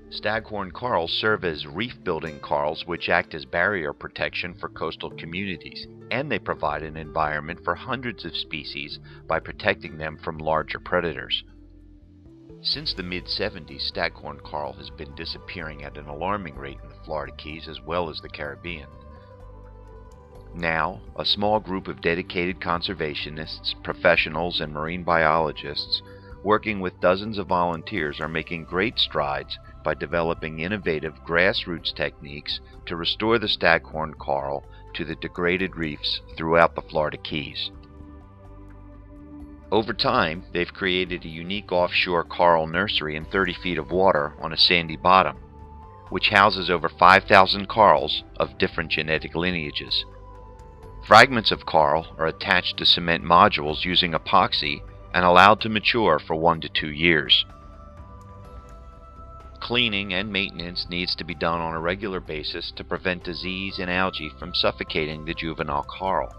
Staghorn corals serve as reef-building corals which act as barrier protection for coastal communities, and they provide an environment for hundreds of species by protecting them from larger predators. Since the mid-70s, staghorn coral has been disappearing at an alarming rate in the Florida Keys as well as the Caribbean. Now, a small group of dedicated conservationists, professionals, and marine biologists, working with dozens of volunteers, are making great strides by developing innovative grassroots techniques to restore the staghorn coral to the degraded reefs throughout the Florida Keys. Over time, they've created a unique offshore coral nursery in 30 feet of water on a sandy bottom, which houses over 5,000 corals of different genetic lineages. Fragments of coral are attached to cement modules using epoxy and allowed to mature for 1 to 2 years. Cleaning and maintenance needs to be done on a regular basis to prevent disease and algae from suffocating the juvenile coral.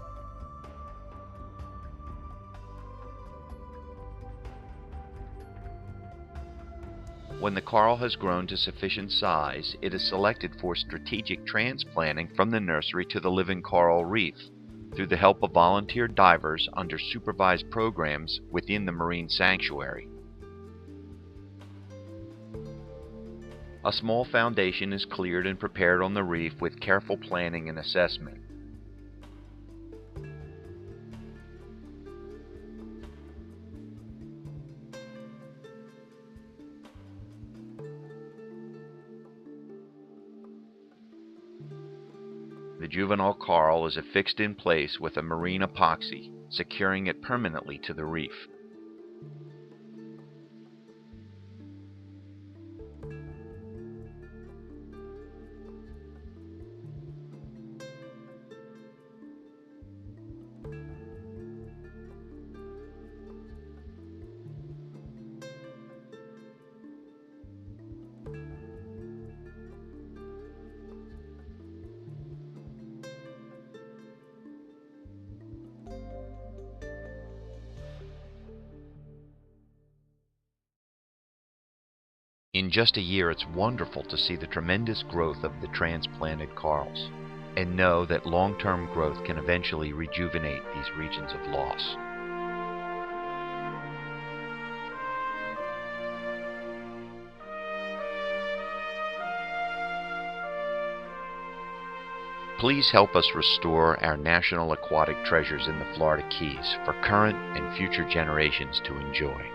When the coral has grown to sufficient size, it is selected for strategic transplanting from the nursery to the living coral reef through the help of volunteer divers under supervised programs within the marine sanctuary. A small foundation is cleared and prepared on the reef with careful planning and assessment. The juvenile coral is affixed in place with a marine epoxy, securing it permanently to the reef. In just a year, it's wonderful to see the tremendous growth of the transplanted corals, and know that long-term growth can eventually rejuvenate these regions of loss. Please help us restore our national aquatic treasures in the Florida Keys for current and future generations to enjoy.